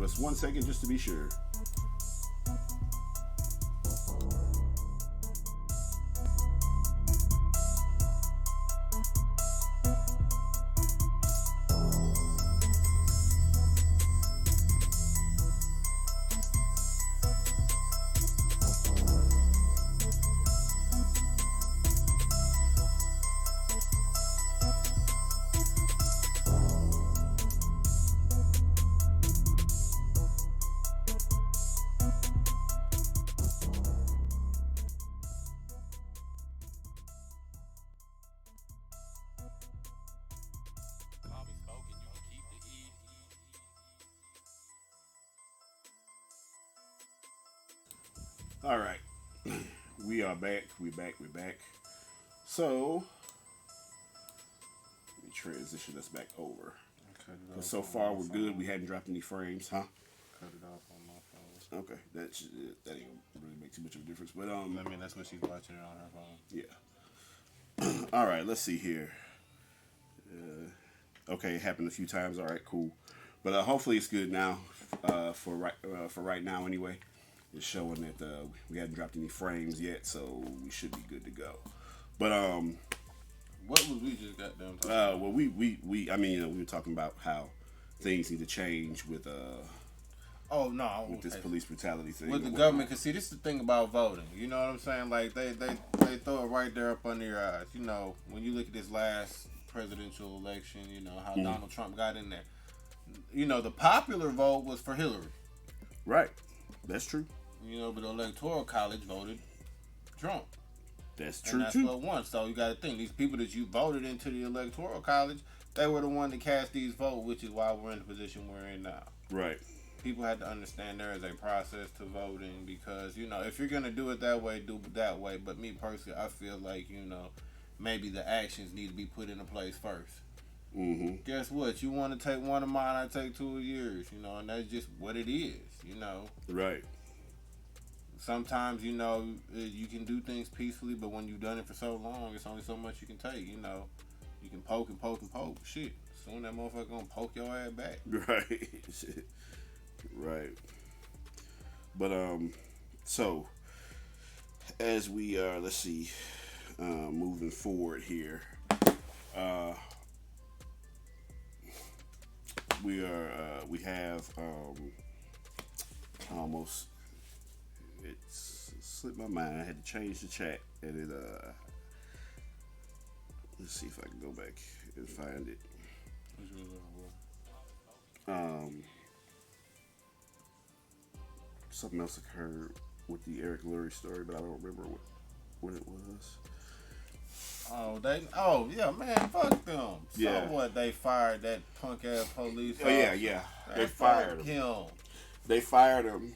us 1 second just to be sure. All right, we are back. We're back. So let me transition us back over. So far, we're good. We hadn't dropped any frames, huh? Cut it off on my phone. Okay, that ain't gonna really make too much of a difference. But I mean, that's what she's watching on her phone. Yeah. All right, let's see here. Okay, it happened a few times. All right, cool. But hopefully it's good now. For right now, anyway. It's showing that we hadn't dropped any frames yet, so we should be good to go. But what was we just got done talking about? Well, we were talking about how things need to change with with this police brutality thing. With the government, because see, this is the thing about voting. You know what I'm saying? Like they throw it right there up under your eyes. You know, when you look at this last presidential election, you know how Donald Trump got in there. You know, the popular vote was for Hillary. Right, that's true. You know, but the Electoral College voted Trump. That's true, and that's too. what won. So you got to think, these people that you voted into the Electoral College, they were the one that cast these votes, which is why we're in the position we're in now. Right. People had to understand there is a process to voting because, you know, if you're going to do it that way, do it that way. But me personally, I feel like, you know, maybe the actions need to be put into place first. Mm-hmm. Guess what? You want to take one of mine, I take 2 of yours, you know, and that's just what it is, you know. Right. Sometimes, you know, you can do things peacefully, but when you've done it for so long, it's only so much you can take, you know. You can poke and poke and poke. Shit. Soon that motherfucker gonna poke your ass back. Right. Right. But, so, as we are, let's see, moving forward here, we have, almost, it slipped my mind. I had to change the chat, and it let's see if I can go back and find it. Something else occurred with the Eric Lurie story, but I don't remember what it was. Yeah, man, fuck them. Yeah. So what? They fired that punk ass police officer. Yeah. They fired him. They fired him.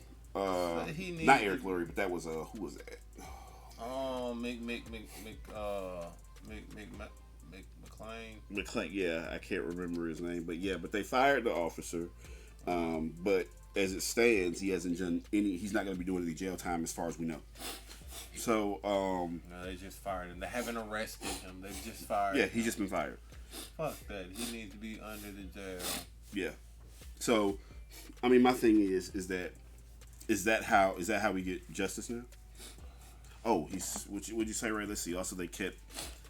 He not Eric Lurie, but that was who was that? McClain. Yeah, I can't remember his name, but they fired the officer. But as it stands, he hasn't done any. He's not going to be doing any jail time, as far as we know. So, no, they just fired him. They haven't arrested him. They just fired him. Yeah, he's just been fired. Fuck that. He needs to be under the jail. Yeah. So, I mean, my thing is that how we get justice now? Oh, would you say, Ray? Let's see. Also, they kept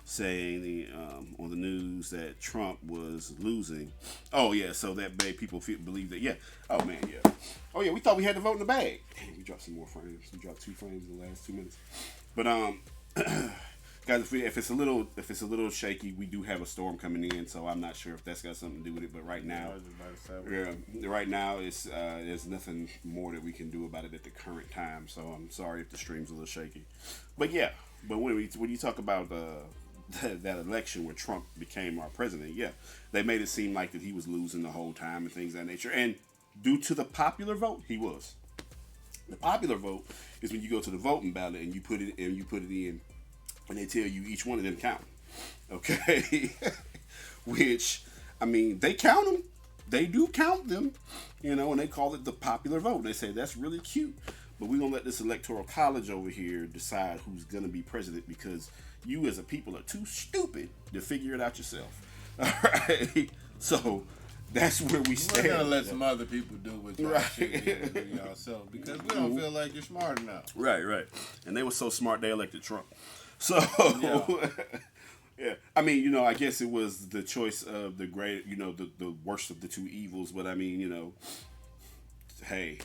saying on the news that Trump was losing. Oh yeah, so that made people believe that. Yeah. Oh man, yeah. Oh yeah, we thought we had to vote in the bag. Dang, we dropped some more frames. We dropped 2 frames in the last 2 minutes. But guys, if it's a little shaky, we do have a storm coming in, so I'm not sure if that's got something to do with it. But right now, it's there's nothing more that we can do about it at the current time. So I'm sorry if the stream's a little shaky. But yeah, when you talk about that election where Trump became our president, yeah, they made it seem like that he was losing the whole time and things of that nature. And due to the popular vote, he was. The popular vote is when you go to the voting ballot and you put it in, and they tell you each one of them count. Okay, which I mean they count them. They do count them, you know, and they call it the popular vote. They say that's really cute, but we're gonna let this electoral college over here decide who's gonna be president because you as a people are too stupid to figure it out yourself. All right, so That's where we We're stand. gonna let some other people do what y'all Right. shit do yourself because we don't feel like you're smart enough. Right. And they were so smart they elected Trump. So Yeah. yeah. I mean, you know, I guess it was the choice of the great, you know, the worst of the two evils. But I mean, you know, hey,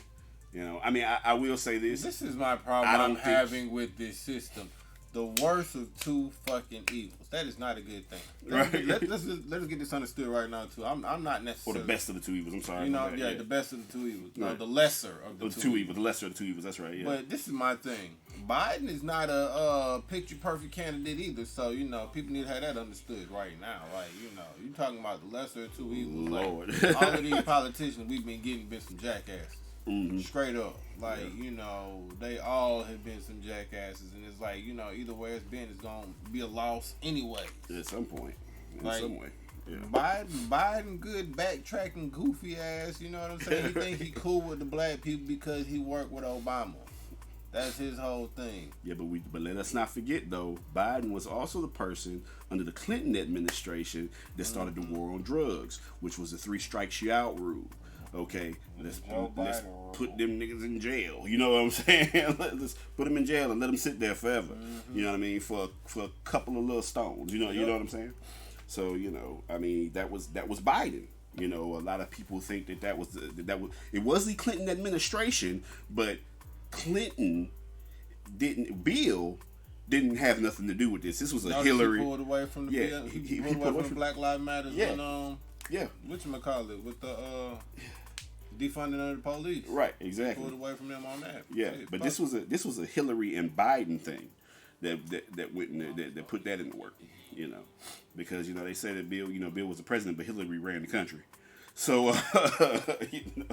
you know, I mean, I will say this. This is my problem I'm having with this system. The worst of two fucking evils. That is not a good thing. Right. Let's get this understood right now too. I'm not Or necessarily. the best of the two evils. I'm sorry. You know, my bad, yeah, the best of the two evils. No, Right. the lesser of the two evils. The lesser of the two evils. That's right. Yeah. But this is my thing. Biden is not a picture perfect candidate either. So you know, people need to have that understood right now. Like you know, you talking about the lesser of two evils. Lord. Like, all of these politicians we've been getting been some jackasses. Mm-hmm. Straight up. Like, you know, they all have been some jackasses. And it's like, you know, either way it's been, it's going to be a loss anyway. At some point. In Like, some way. Yeah. Biden, good backtracking, goofy ass. You know what I'm saying? He think he cool with the black people because he worked with Obama. That's his whole thing. Yeah, but let us not forget though, Biden was also the person under the Clinton administration that started the war on drugs, which was the 3 strikes you out rule. Okay, let's put them niggas in jail. You know what I'm saying? Let's put them in jail and let them sit there forever. You know what I mean? For a couple of little stones. You know what I'm saying? So you know, I mean, that was Biden. You know, a lot of people think that was it was the Clinton administration, but Bill didn't have nothing to do with this. This was a Hillary. He pulled away from the he pulled away from Black Lives Matter. Yeah. Whatchamacallit, with the defunding of the police. Right, exactly. Pulled away from them on that. Yeah, but this was a Hillary and Biden thing that went in that put that into work. You know, because you know they say that Bill was the president, but Hillary ran the country. So you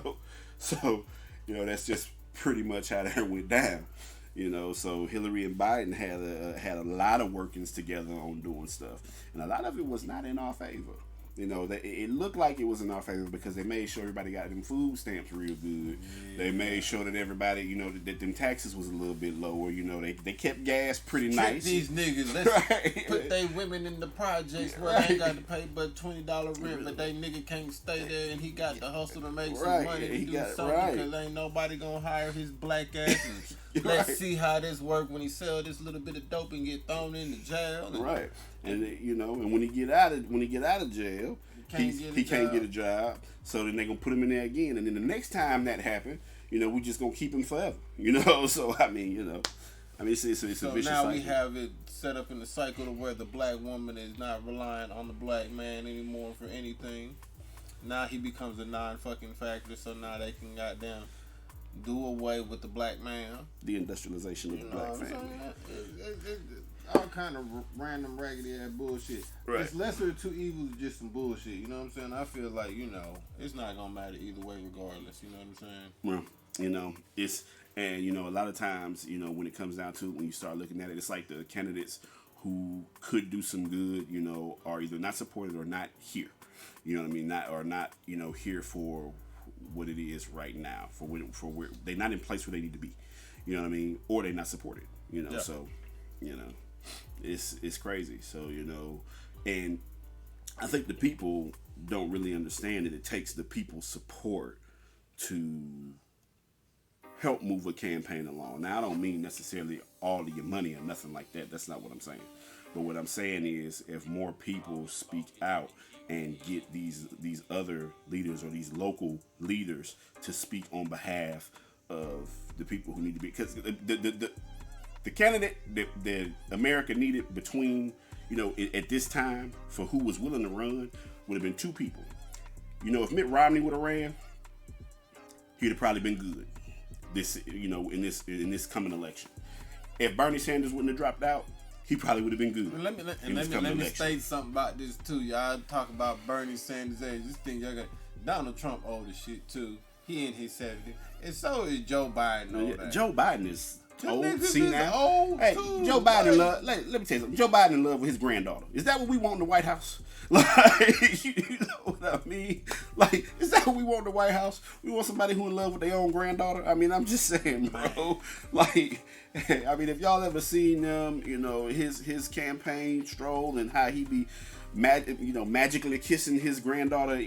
know that's just pretty much how that went down. You know, so Hillary and Biden had a lot of workings together on doing stuff, and a lot of it was not in our favor. You know, it looked like it was in our favor because they made sure everybody got them food stamps real good. Yeah. They made sure that everybody, you know, that them taxes was a little bit lower. You know, they kept gas pretty nice. These niggas, let's put they women in the projects where they ain't got to pay but $20 rent, but they nigga can't stay there and he got to hustle to make some money to do something because ain't nobody gonna hire his black ass. Let's see how this work when he sell this little bit of dope and get thrown into jail. Right. And you know, and when he get out of jail, he can't get a job. So then they gonna put him in there again. And then the next time that happen, you know, we just gonna keep him forever. You know, so I mean, you know, it's a vicious cycle. So now we have it set up in the cycle to where the black woman is not relying on the black man anymore for anything. Now he becomes a non-fucking factor. So now they can goddamn do away with the black man. The industrialization of the black family. All kind of random raggedy ass bullshit. Right. It's lesser of two evils, just some bullshit. You know what I'm saying? I feel like, you know, it's not gonna matter either way regardless. You know what I'm saying? Well, you know, and you know, a lot of times, you know, when it comes down to it, when you start looking at it, it's like the candidates who could do some good, you know, are either not supported or not here. You know what I mean? Not, you know, here for what it is right now, for where they're not in place where they need to be. You know what I mean? Or they're not supported. You know, yeah. So, you know, it's crazy. So, you know, and I think the people don't really understand that it takes the people's support to help move a campaign along. Now, I don't mean necessarily all of your money or nothing like that. That's not what I'm saying. But what I'm saying is, if more people speak out and get these other leaders or these local leaders to speak on behalf of the people who need to be, because the candidate that America needed between, you know, at this time for who was willing to run would have been two people. You know, if Mitt Romney would have ran, he'd have probably been good. This, you know, in this coming election. If Bernie Sanders wouldn't have dropped out, he probably would have been good. Let me state something about this too. Y'all talk about Bernie Sanders' age. This thing y'all got Donald Trump old as shit too. He in his 70s. And so is Joe Biden. Joe Biden is old, senile. Old hey, too. Joe Biden in love. Let me tell you something. Joe Biden in love with his granddaughter. Is that what we want in the White House? Like, you know what I mean? Like, is that what we want in the White House? We want somebody who in love with their own granddaughter? I mean, I'm just saying, bro. Like, I mean, if y'all ever seen you know, his campaign stroll and how he be magically kissing his granddaughter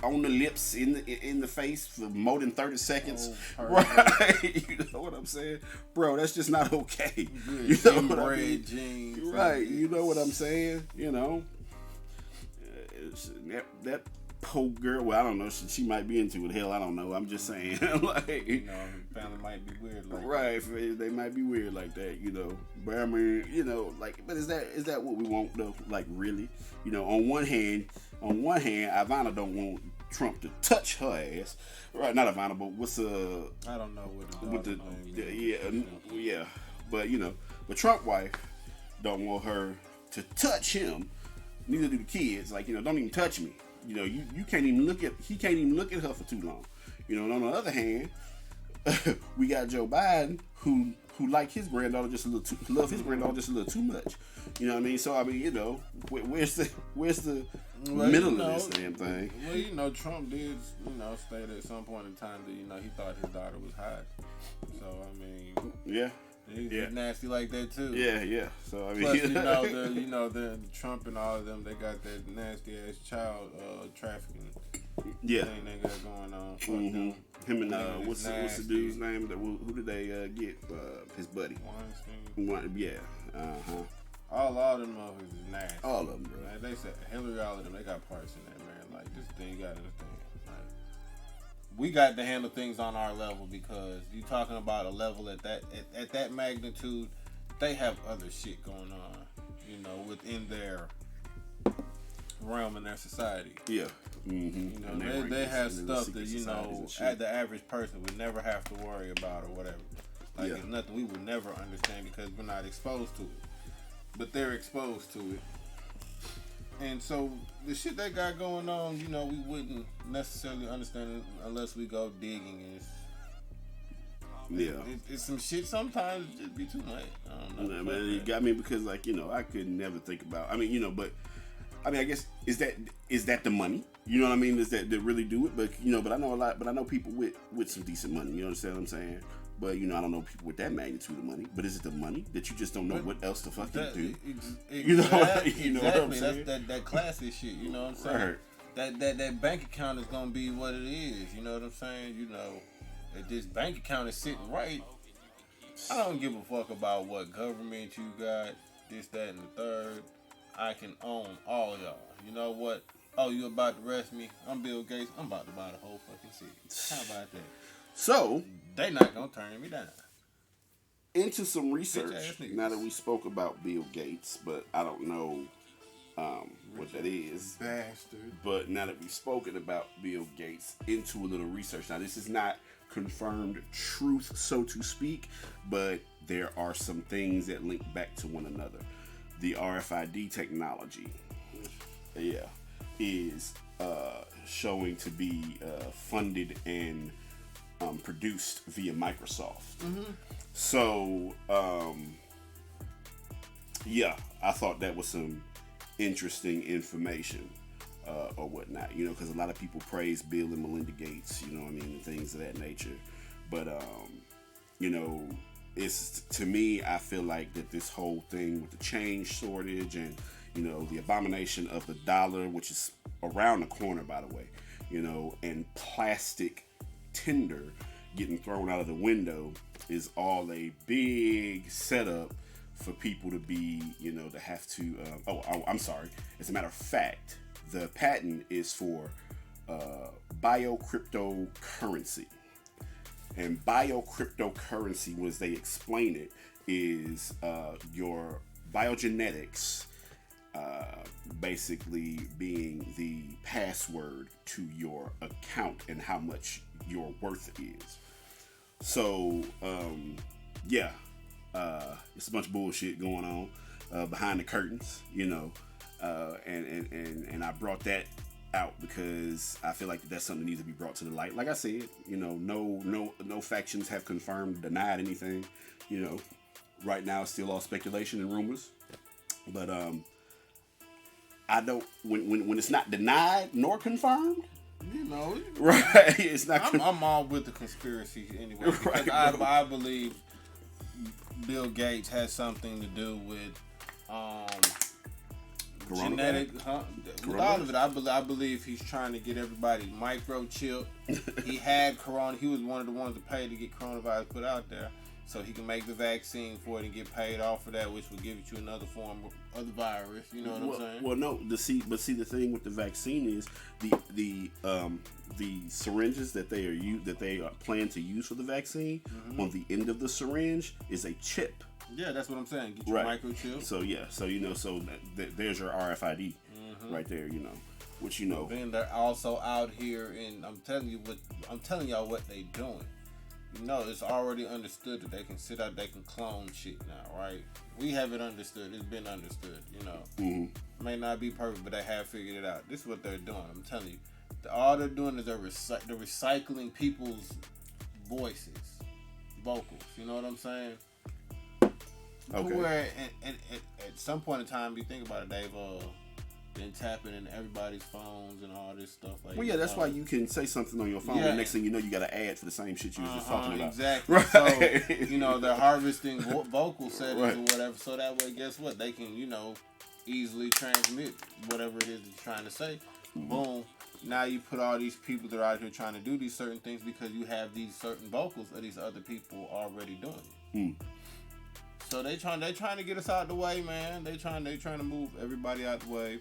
on the lips in the face for more than 30 seconds. Oh, right? You know what I'm saying, bro? That's just not okay. Good. You know what I mean? Jeans, right? You know what I'm saying? That poor girl. Well, I don't know. She might be into it. Hell, I don't know. I'm just saying. Like, family might be weird. Like right? That. They might be weird like that. But I mean, but is that what we want though? Like, really? On one hand, Ivana don't want Trump to touch her ass. Right? Not Ivana, but what's I don't know what the yeah. But Trump wife don't want her to touch him. Neither do the kids. Like, don't even touch me. You can't even look at. He can't even look at her for too long. And on the other hand, we got Joe Biden who like his granddaughter just a little too, love his granddaughter just a little too much. You know what I mean? So I mean, where's the middle of this damn thing? Well, Trump did state at some point in time that he thought his daughter was hot. So I mean, yeah. He's nasty like that too. Yeah. So I mean, plus the Trump and all of them, they got that nasty ass child trafficking thing they got going on. Mm-hmm. Him and what's the dude's name? Who did they get? His buddy. Weinstein. Yeah. All of them motherfuckers is nasty. All of them, bro. Like they said, Hillary, all of them, they got parts in that, man. Like this thing, you gotta understand. We got to handle things on our level because you talking about a level at that magnitude. They have other shit going on, within their realm in their society. Yeah. Mm-hmm. They have stuff that the average person would never have to worry about or whatever. Like it's nothing we would never understand because we're not exposed to it, but they're exposed to it. And so the shit they got going on, we wouldn't necessarily understand it unless we go digging. It's some shit sometimes it just be too much. I don't know. Nah, man, you got me because I could never think about. I guess is that the money? You know what I mean? Is that they really do it? But I know a lot. But I know people with some decent money. You understand what I'm saying? But I don't know people with that magnitude of money. But is it the money that you just don't know what else to fucking do? Exactly. What I'm saying? That's that classy shit. You know what I'm saying? Right. That bank account is gonna be what it is. You know what I'm saying? If this bank account is sitting right, I don't give a fuck about what government you got, this, that, and the third. I can own all y'all. You know what? Oh, you about to arrest me? I'm Bill Gates. I'm about to buy the whole fucking city. How about that? So they not gonna turn me down. Into some research. Now that we spoke about Bill Gates, but I don't know what that is. Bastard. But now that we've spoken about Bill Gates, into a little research. Now this is not confirmed truth, so to speak, but there are some things that link back to one another. The RFID technology, is showing to be funded and produced via Microsoft. Mm-hmm. So, I thought that was some interesting information or whatnot, because a lot of people praise Bill and Melinda Gates, and things of that nature. But, it's, to me, I feel like that this whole thing with the change shortage and, the abomination of the dollar, which is around the corner, by the way, and plastic tinder getting thrown out of the window is all a big setup for people to be, to have to, I'm sorry. As a matter of fact, the patent is for biocryptocurrency. And biocryptocurrency, as they explain it, is your biogenetics basically being the password to your account and how much your worth is. So, it's a bunch of bullshit going on behind the curtains, and I brought that out because I feel like that's something that needs to be brought to the light. Like I said, no factions have confirmed, denied anything. Right now it's still all speculation and rumors. But I don't when it's not denied nor confirmed. Right? It's not. I'm all with the conspiracy anyway. Right, I believe Bill Gates has something to do with genetic, with all of it, I believe he's trying to get everybody microchipped. He had corona. He was one of the ones that paid to get coronavirus put out there, so he can make the vaccine for it and get paid off for that, which will give you another form of the virus. You know what I'm saying? Well, no. The thing with the vaccine is the syringes that they plan to use for the vaccine. On the end of the syringe is a chip. Yeah, that's what I'm saying. Get your microchip. So yeah, so there's your RFID right there. Which Then they're also out here, and I'm telling y'all what they doing. It's already understood that they can sit out, they can clone shit now, right? We have it understood. It's been understood. May not be perfect, but they have figured it out. This is what they're doing. I'm telling you, all they're doing is they're recycling people's voices, vocals. You know what I'm saying? Okay. Where at some point in time, you think about it, they've been tapping in everybody's phones and all this stuff. Well, yeah, that's why you can say something on your phone. The next thing you know, you got an ad for the same shit you was just talking about. Exactly. Right. So they're harvesting vocal settings or whatever. So that way, guess what? They can easily transmit whatever it is that you're trying to say. Boom. Now you put all these people that are out here trying to do these certain things because you have these certain vocals of these other people already doing it. So they trying to get us out the way, man. They trying to move everybody out the way.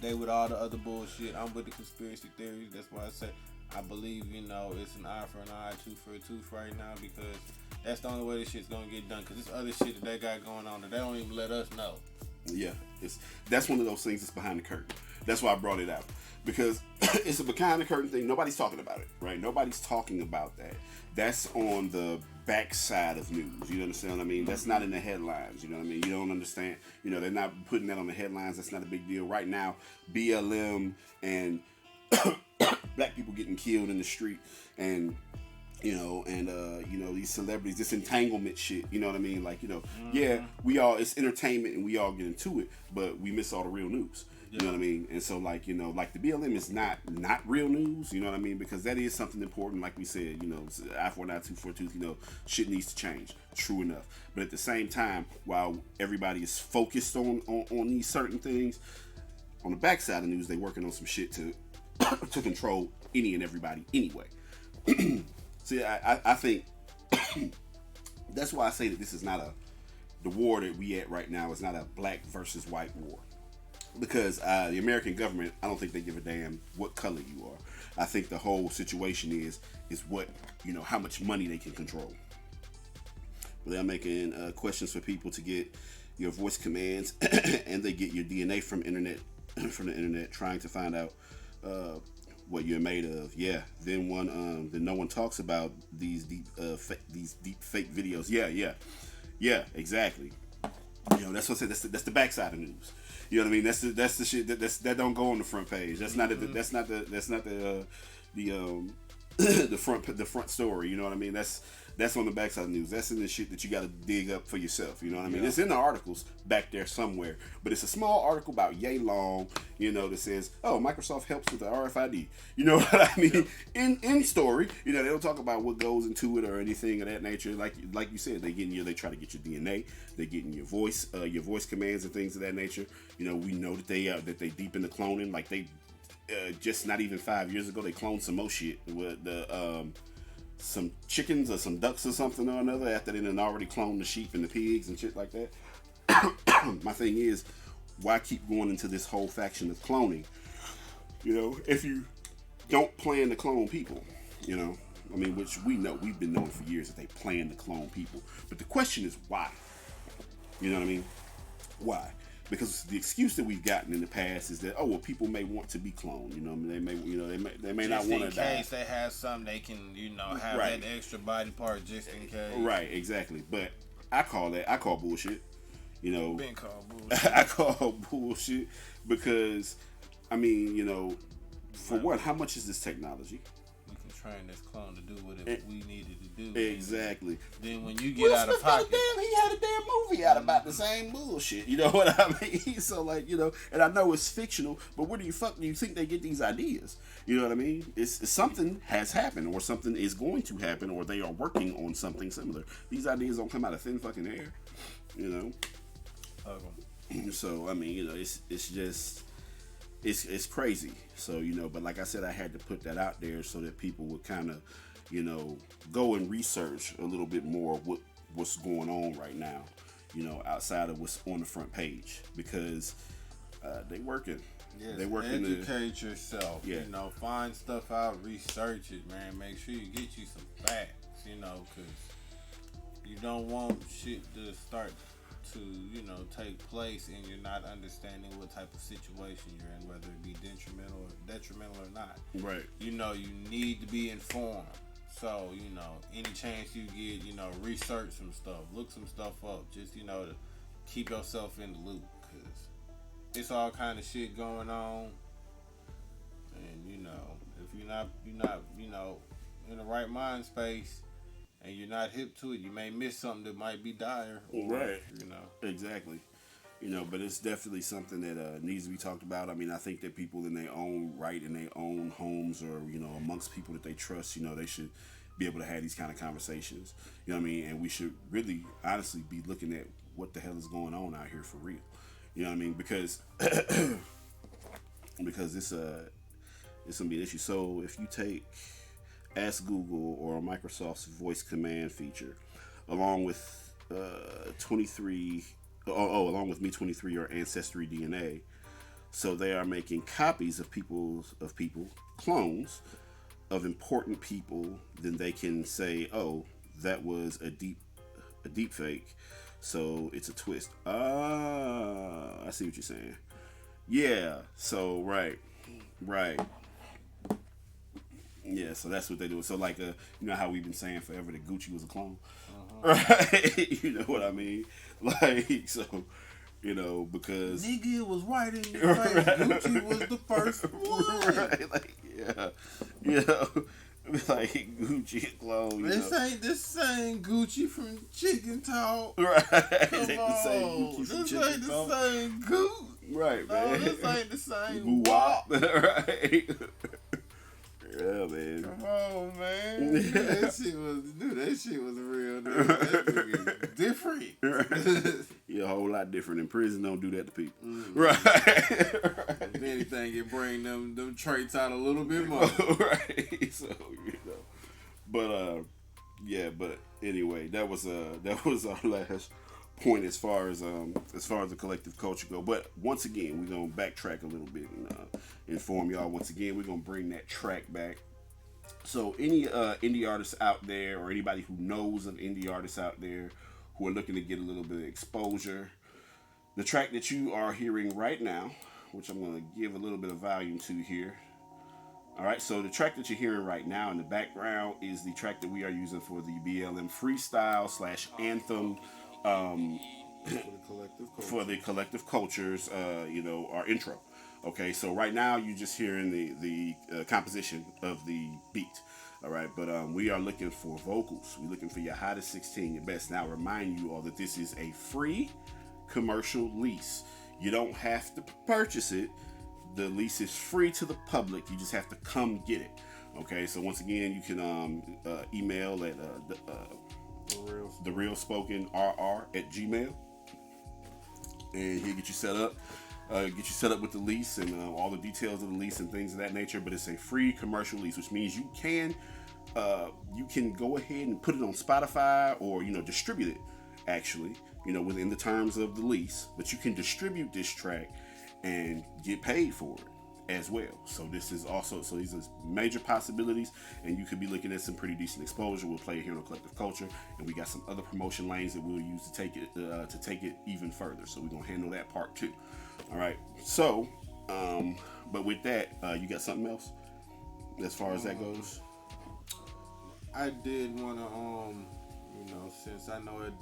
They with all the other bullshit. I'm with the conspiracy theories. That's why I say I believe it's an eye for an eye, tooth for a tooth right now, because that's the only way this shit's gonna get done. Cause this other shit that they got going on that they don't even let us know. Yeah, that's one of those things that's behind the curtain. That's why I brought it out, because it's a behind the curtain thing. Nobody's talking about it, right? Nobody's talking about that. That's on the backside of news. You understand what I mean? That's not in the headlines. You know what I mean? You don't understand. They're not putting that on the headlines. That's not a big deal right now. BLM and black people getting killed in the street, and these celebrities, this entanglement shit. You know what I mean? Like, yeah, it's entertainment and we all get into it, but we miss all the real news. You know what I mean? And so, like the BLM is not real news. You know what I mean? Because that is something important. Like we said, eye for an eye, tooth for a tooth. Shit needs to change. True enough. But at the same time, while everybody is focused on these certain things, on the backside of the news, they working on some shit to control any and everybody anyway. See, I think that's why I say that this is not the war that we at right now is not a black versus white war. Because the American government, I don't think they give a damn what color you are. I think the whole situation is what, how much money they can control. They're making questions for people to get your voice commands, and they get your DNA from the internet, trying to find out what you're made of. Yeah. Then no one talks about these deep fake videos. Yeah. Exactly. That's what I said. That's the backside of news. You know what I mean? That's the shit that don't go on the front page. That's not the front story. You know what I mean? That's on the backside of the news. That's in the shit that you got to dig up for yourself. You know what I mean? It's in the articles back there somewhere, but it's a small article about yay long. That says, "Oh, Microsoft helps with the RFID." You know what I mean? In story, they don't talk about what goes into it or anything of that nature. Like you said, they try to get your DNA. They're getting your voice commands and things of that nature. We know that they deep into cloning. Like they just not even 5 years ago, they cloned some more shit with some chickens or some ducks or something or another after they done already cloned the sheep and the pigs and shit like that. My thing is, why keep going into this whole faction of cloning? If you don't plan to clone people, which we've been knowing for years that they plan to clone people. But the question is why? You know what I mean? Why? Because the excuse that we've gotten in the past is that people may want to be cloned. They may not want to die. Just in case they have something, they can have that extra body part just in case. Right, exactly. But I call bullshit. Been called bullshit. I call bullshit because for what? How much is this technology? We can train this clone to do whatever we needed to do. Exactly. Then when you get out of pocket, he had a damn movie out about the same bullshit. You know what I mean? So and I know it's fictional, but where do you think they get these ideas? You know what I mean? It's something has happened, or something is going to happen, or they are working on something similar. These ideas don't come out of thin fucking air. So I mean, it's just it's crazy. So but like I said, I had to put that out there so that people would kind of go and research a little bit more what's going on right now. Outside of what's on the front page, because they working. Yes, they working. Educate yourself. Yeah. Find stuff out, research it, man. Make sure you get you some facts. Because you don't want shit to start to take place and you're not understanding what type of situation you're in, whether it be detrimental or not. Right. You need to be informed. So any chance you get, research some stuff, look some stuff up, just to keep yourself in the loop, because it's all kind of shit going on. And if you're not in the right mind space and you're not hip to it, you may miss something that might be dire. Right. Exactly. But it's definitely something that needs to be talked about. I mean, I think that people in their own right, in their own homes, or amongst people that they trust, they should be able to have these kind of conversations. You know what I mean? And we should really, honestly, be looking at what the hell is going on out here for real. You know what I mean? Because because it's gonna be an issue. So if you ask Google or Microsoft's voice command feature, along with 23. Along with Me23 or Ancestry DNA, so they are making copies of people, clones of important people. Then they can say, "Oh, that was a deep fake," so it's a twist. I see what you're saying. Yeah. So right. Yeah, so that's what they do. So like, how we've been saying forever that Gucci was a clone, right? You know what I mean? Like, so, because nigga, it was right in your face. Right. Gucci was the first one. Right? Like, yeah, like Gucci clone. This ain't the same Gucci from Chicken Talk. Right? Come on, this ain't the same Gucci. Right, man. No, this ain't the same WAP. Right. Yeah, man. Come on, man. That shit was real. That is different. Right. Yeah, a whole lot different. In prison, don't do that to people. Mm-hmm. Right. If anything, it bring them traits out a little bit more. Right. So but but anyway, that was our last point as far as the collective culture go. But once again, we're gonna backtrack a little bit and inform y'all. Once again, we're gonna bring that track back. So any indie artists out there, or anybody who knows of indie artists out there who are looking to get a little bit of exposure, the track that you are hearing right now, which I'm gonna give a little bit of volume to here. All right, so the track that you're hearing right now in the background is the track that we are using for the BLM freestyle / anthem. For the collective cultures, our intro. Okay, so right now you're just hearing the composition of the beat. All right, but we are looking for vocals. We're looking for your hottest 16, your best. Now, remind you all that this is a free commercial lease. You don't have to purchase it. The lease is free to the public. You just have to come get it. Okay, so once again, you can email at therealspokenrr@gmail, and he'll get you set up. With the lease and all the details of the lease and things of that nature. But it's a free commercial lease, which means you can go ahead and put it on Spotify or distribute it actually within the terms of the lease. But you can distribute this track and get paid for it as well. So these are major possibilities, and you could be looking at some pretty decent exposure. We'll play it here on Collective Culture, and we got some other promotion lanes that we'll use to take it even further. So we're gonna handle that part too. All right. So, but with that, you got something else as far as that goes? I did want to, since I know it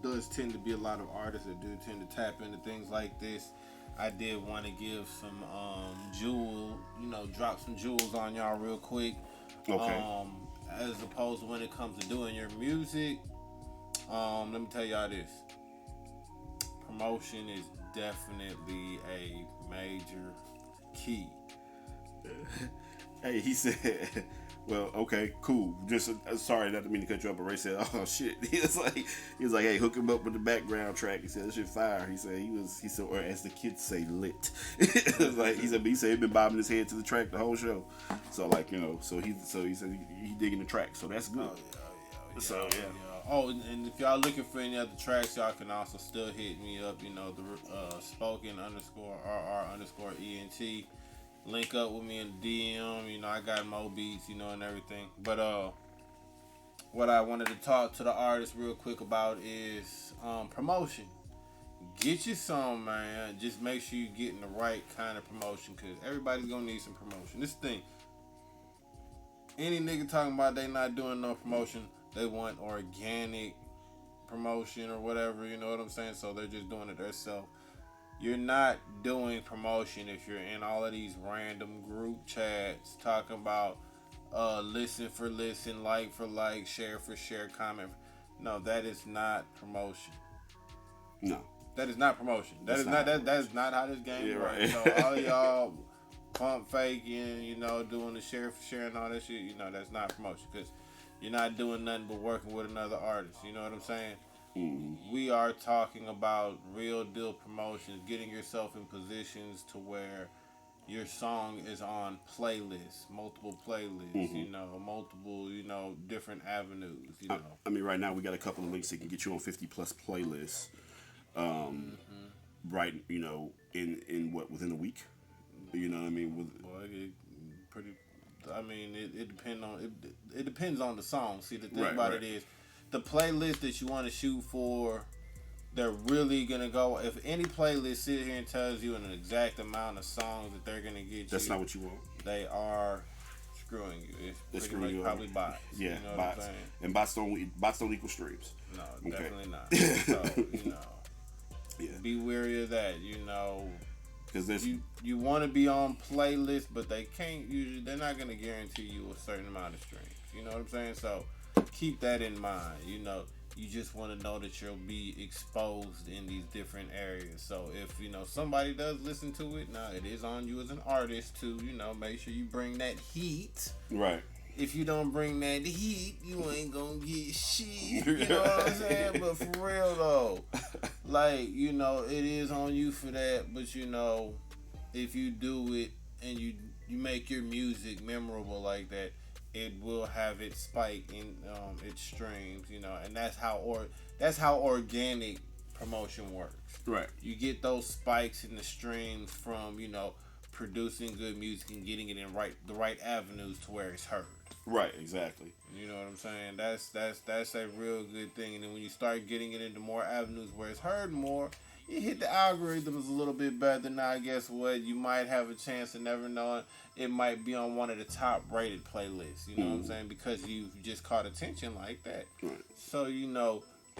does tend to be a lot of artists that do tend to tap into things like this, I did want to give some drop some jewels on y'all real quick. Okay. As opposed to when it comes to doing your music, let me tell y'all this. Promotion is definitely a major key. Hey, he said Well, okay, cool. Just sorry, not to mean to cut you up, but Ray said, "Oh shit." He was like, "Hey, hook him up with the background track." He said, "That shit fire." He said, or as the kids say, lit. It was like he said he'd been bobbing his head to the track the whole show. So like so he said he digging the track, so that's good. Oh yeah. So yeah. Oh, and if y'all looking for any other tracks, y'all can also still hit me up. The spoken _RR_ENT. Link up with me in the DM. I got more beats, and everything. But what I wanted to talk to the artist real quick about is promotion. Get you some, man. Just make sure you're getting the right kind of promotion, because everybody's gonna need some promotion. This thing, any nigga talking about they not doing no promotion, they want organic promotion or whatever, you know what I'm saying? So they're just doing it themselves. You're not doing promotion if you're in all of these random group chats talking about listen for listen, like for like, share for share, comment. No, that is not promotion. No. That is not promotion. That is not how this game works. Right. So all y'all pump faking, doing the share for share and all that shit, that's not promotion, because you're not doing nothing but working with another artist. You know what I'm saying? Mm-hmm. We are talking about real deal promotions, getting yourself in positions to where your song is on playlists, multiple playlists, Mm-hmm. multiple, different avenues, I mean, right now we got a couple of links that can get you on 50 plus playlists. Right, in within a week. You know what I mean? It depends on the song. See, the thing about it is, the playlist that you want to shoot for, they're really gonna go. If any playlist sit here and tells you an exact amount of songs that they're gonna get, that's not what you want. They are screwing you. It's pretty much probably bots. Yeah, bots. And bots don't equal streams. No, definitely not. So yeah. Be wary of that. Because you want to be on playlists, but they can't usually. They're not gonna guarantee you a certain amount of streams. You know what I'm saying? So keep that in mind. You just want to know that you'll be exposed in these different areas. So if somebody does listen to it, now it is on you as an artist to make sure you bring that heat. Right. If you don't bring that heat, you ain't gonna get shit. You know what I'm saying? But for real though, it is on you for that. But if you do it and you make your music memorable like that, it will have its spike in its streams, and that's how organic promotion works. Right. You get those spikes in the streams from producing good music and getting it in the right avenues to where it's heard. Right. Exactly. You know what I'm saying? That's a real good thing. And then when you start getting it into more avenues where it's heard more, you hit the algorithms a little bit better. Now, guess what? You might have a chance of never knowing. It might be on one of the top rated playlists. You know what I'm saying? Because you just caught attention like that. Right. So,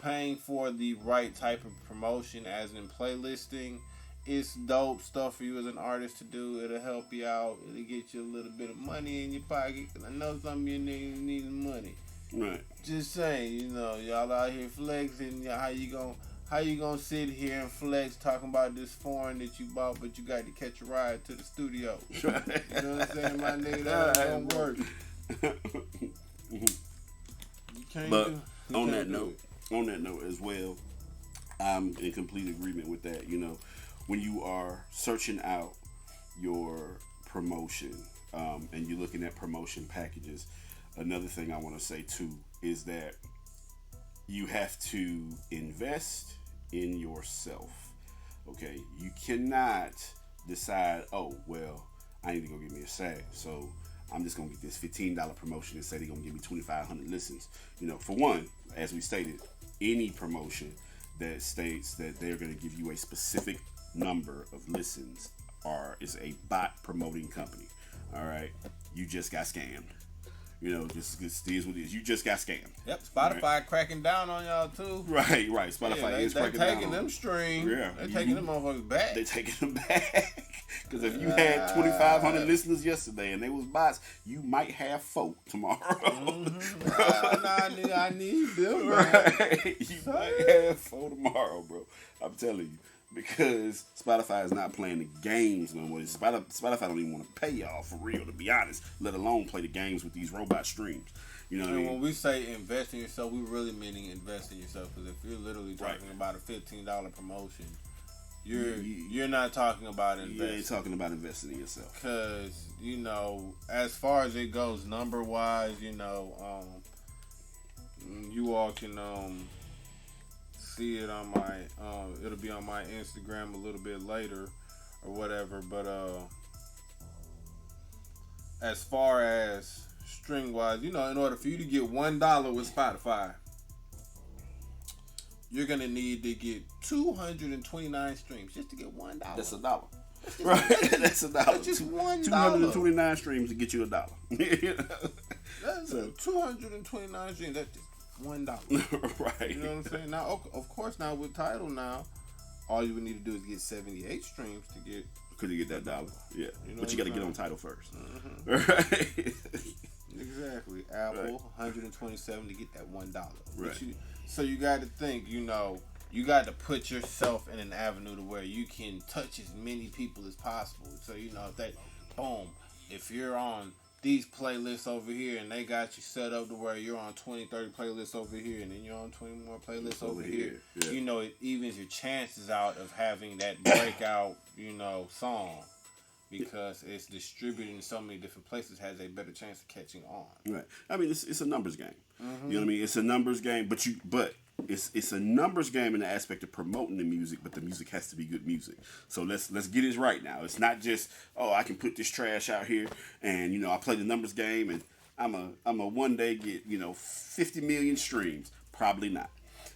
paying for the right type of promotion, as in playlisting, it's dope stuff for you as an artist to do. It'll help you out. It'll get you a little bit of money in your pocket. Because I know some of you need money. Right. Just saying, y'all out here flexing. How you gonna sit here and flex talking about this foreign that you bought, but you got to catch a ride to the studio? You know what I'm saying, my nigga? That ain't gonna work. You can't but do. On that note as well, I'm in complete agreement with that. When you are searching out your promotion and you're looking at promotion packages, another thing I want to say too is that you have to invest in yourself. Okay, you cannot decide, oh well, I need to go get me a SAG, so I'm just gonna get this $15 promotion and say they're gonna give me 2,500 listens. For one, as we stated, any promotion that states that they're gonna give you a specific number of listens is a bot promoting company. All right, you just got scammed. Just is what it is. You just got scammed. Yep, Spotify right? Cracking down on y'all too. Right. Spotify is cracking down. They taking them streams. Yeah, they taking them motherfuckers back. They taking them back. Because if you had 2,500 listeners yesterday and they was bots, you might have 4 tomorrow. Nah, nigga, I need them. Right. You might have 4 tomorrow, bro. I'm telling you. because Spotify is not playing the games no more. Spotify don't even want to pay y'all for real, to be honest, let alone play the games with these robot streams. You know what I mean? When we say invest in yourself, we really meaning invest in yourself. Because if you're literally talking about a $15 promotion, you're not talking about investing. You ain't talking about investing in yourself. Because, as far as it goes, number-wise, you all can see it on my, it'll be on my Instagram a little bit later or whatever. But as far as string-wise, in order for you to get $1 with Spotify, you're going to need to get 229 streams just to get $1. That's $1. Right? That's $1. That's just $1. 229 streams to get you $1. That's so 229 streams, that's just $1. Right. You know what I'm saying? Now, of course, now with Tidal now, all you would need to do is get 78 streams to get... Could you get that $1? Yeah. But you got to get on Tidal first. Mm-hmm. Right? Exactly. Apple, 127 to get that $1. Right. So you got to think, you got to put yourself in an avenue to where you can touch as many people as possible. So, if you're on these playlists over here and they got you set up to where you're on 20, 30 playlists over here and then you're on 20 more playlists over here. Yeah. It evens your chances out of having that breakout, song. Because it's distributed in so many different places, has a better chance of catching on. Right. I mean, it's a numbers game. Mm-hmm. You know what I mean? It's a numbers game, but it's a numbers game in the aspect of promoting the music, but the music has to be good music. So let's get it right now. It's not just, I can put this trash out here and I play the numbers game and I'm a one day get 50 million streams. Probably not.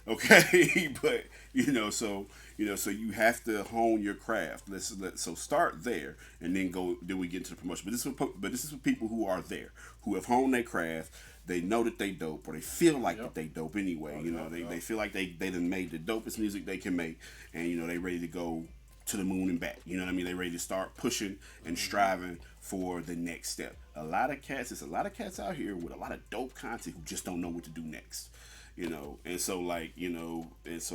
Okay, but so you have to hone your craft. So start there, and then we get into the promotion. But this is for people who are there, who have honed their craft. They know that they dope, or they feel like that they dope anyway. They feel like they done made the dopest music they can make, and they ready to go to the moon and back. You know what I mean? They ready to start pushing and striving for the next step. There's a lot of cats out here with a lot of dope content who just don't know what to do next. And so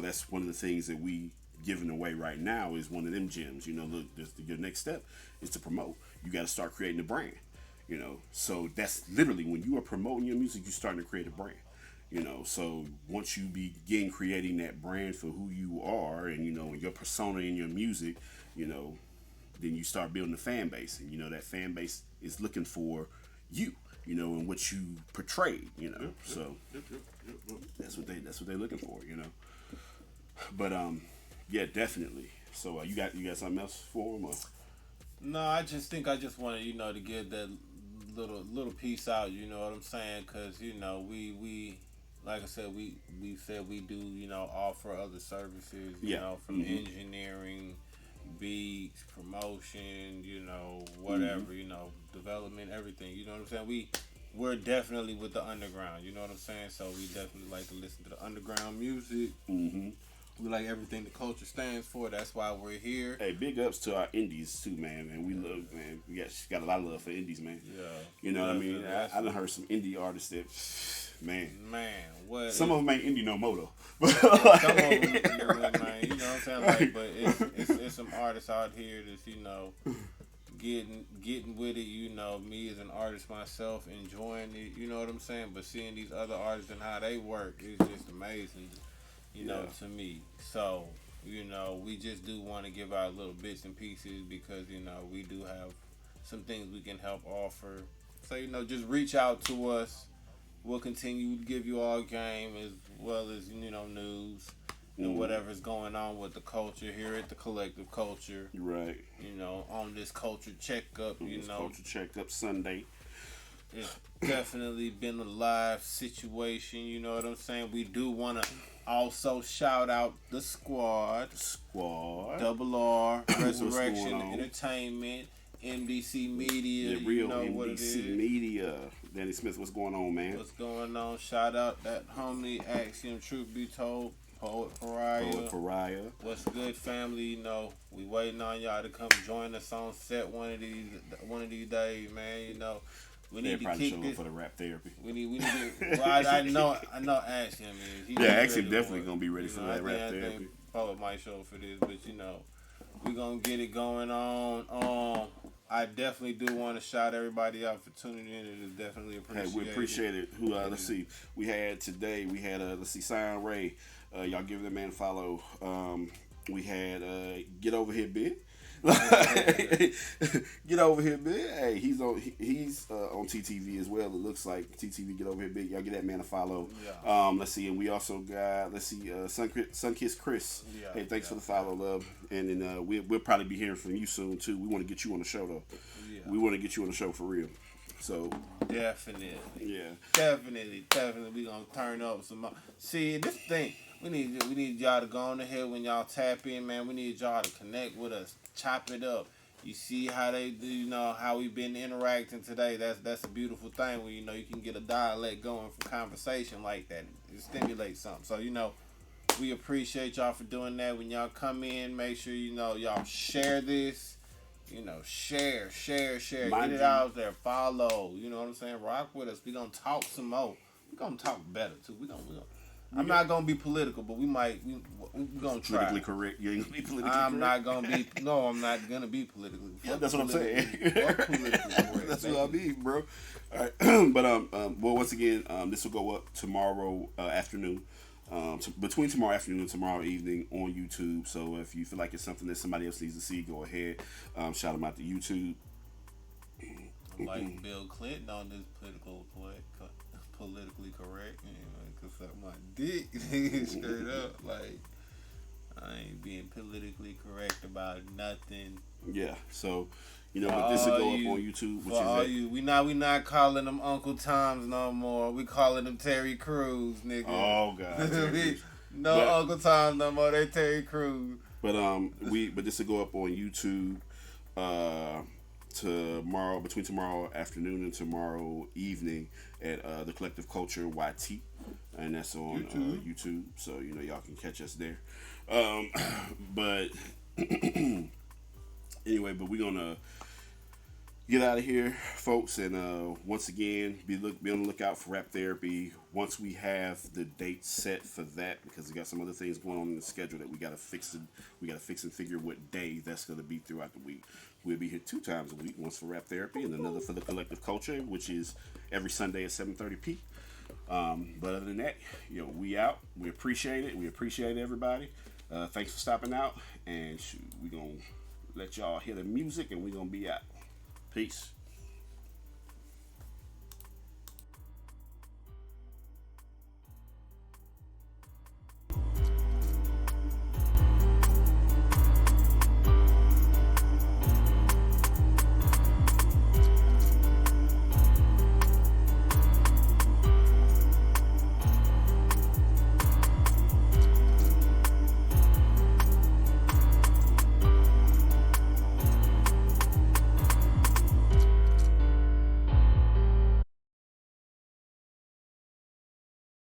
that's one of the things that we giving away right now is one of them gems. Look, your next step is to promote. You got to start creating a brand. So that's literally when you are promoting your music, you're starting to create a brand. So once you begin creating that brand for who you are and your persona in your music, then you start building a fan base, and that fan base is looking for you. And what you portrayed, so that's what they're looking for, But yeah, definitely. So you got something else for them? Or? No, I just wanted to give that little piece out. You know what I'm saying? Because we like I said, we said we do offer other services. From engineering, beats, promotion, whatever, development, everything. You know what I'm saying? We're definitely with the underground. You know what I'm saying? So we definitely like to listen to the underground music. Mm-hmm. We like everything the culture stands for. That's why we're here. Hey, big ups to our indies too, man. And we love, man. We got a lot of love for indies, man. Yeah. You know what I mean? I done heard some indie artists that, man. What? Some of them ain't indie no more though. Some of them, man. You know what I'm saying? Like, but it's some artists out here that's getting with it. Me as an artist myself, enjoying it. You know what I'm saying? But seeing these other artists and how they work is just amazing. To me. So, we just do want to give out little bits and pieces because, we do have some things we can help offer. So, just reach out to us. We'll continue to give you all game as well as, news and whatever's going on with the culture here at the Collective Culture. Right. On this culture checkup, Culture checkup Sunday. It's definitely been a live situation, you know what I'm saying? We do want to also shout out the squad. Double R, Resurrection Entertainment, MDC Media. The real MDC what it is. Media. Danny Smith, what's going on, man? What's going on? Shout out that homie Axiom, truth be told. Poet Pariah. What's good, family? We waiting on y'all to come join us on set one of these days, man. We need to keep this for the rap therapy. We need to. Well, I know Axiom is. Axiom definitely gonna be ready for that rap therapy. poet mic show for this, but you know, we gonna get it going on. I definitely do want to shout everybody out for tuning in. It is definitely appreciated. Hey, we appreciate it. Who? Let's see. We had today. We had let's see, Sion Ray. Y'all give that man a follow. We had Get Over Here, Big. Get Over Here, Big. Hey, he's on TTV as well. It looks like TTV. Get Over Here, Big. Y'all give that man a follow. Yeah. Let's see, and we also got Sunkiss Chris. Yeah, Hey, thanks for the follow, love. And then we'll probably be hearing from you soon too. We want to get you on the show though. Yeah. We want to get you on the show for real. So definitely. Yeah. Definitely. We gonna turn up some more. See, this thing. We need y'all to go on ahead when y'all tap in, man. We need y'all to connect with us, chop it up. You see how they do, you know, how we've been interacting today. That's a beautiful thing when you know you can get a dialect going from conversation like that. It stimulates something. So, you know, we appreciate y'all for doing that. When y'all come in, make sure you know y'all share this. You know, share. Get it out there. Follow. You know what I'm saying? Rock with us. We gonna talk some more. We gonna talk better too. We gonna I'm not gonna be political, but we gonna try. Politically correct. You ain't gonna be politically correct. I'm not gonna be. No, I'm not gonna be politically. Yeah, that's what I'm saying. That's what I mean, bro. All right, but well, once again, this will go up tomorrow afternoon. Between tomorrow afternoon and tomorrow evening on YouTube. So if you feel like it's something that somebody else needs to see, go ahead. Shout them out to YouTube. Like Bill Clinton on this politically correct. Cause suck my dick straight up. Like I ain't being politically correct about nothing. Yeah. So you know, but this will go up on YouTube. Which is we not calling them Uncle Toms no more. We calling them Terry Crews, nigga. Oh God. Uncle Toms no more. They Terry Crews. But this will go up on YouTube tomorrow, between tomorrow afternoon and tomorrow evening at the Collective Culture YT, and that's on YouTube. So you know y'all can catch us there. But anyway, but we're gonna get out of here, folks, and once again, be on the lookout for Rap Therapy once we have the date set for that, because we got some other things going on in the schedule that we gotta fix and figure what day that's gonna be throughout the week. We'll be here 2 times a week, once for Rap Therapy and another for the Collective Culture, which is every Sunday at 7:30 p. But other than that, you know, we out. We appreciate it. We appreciate everybody. Thanks for stopping out, and we're gonna let y'all hear the music, and we're gonna be out. Peace.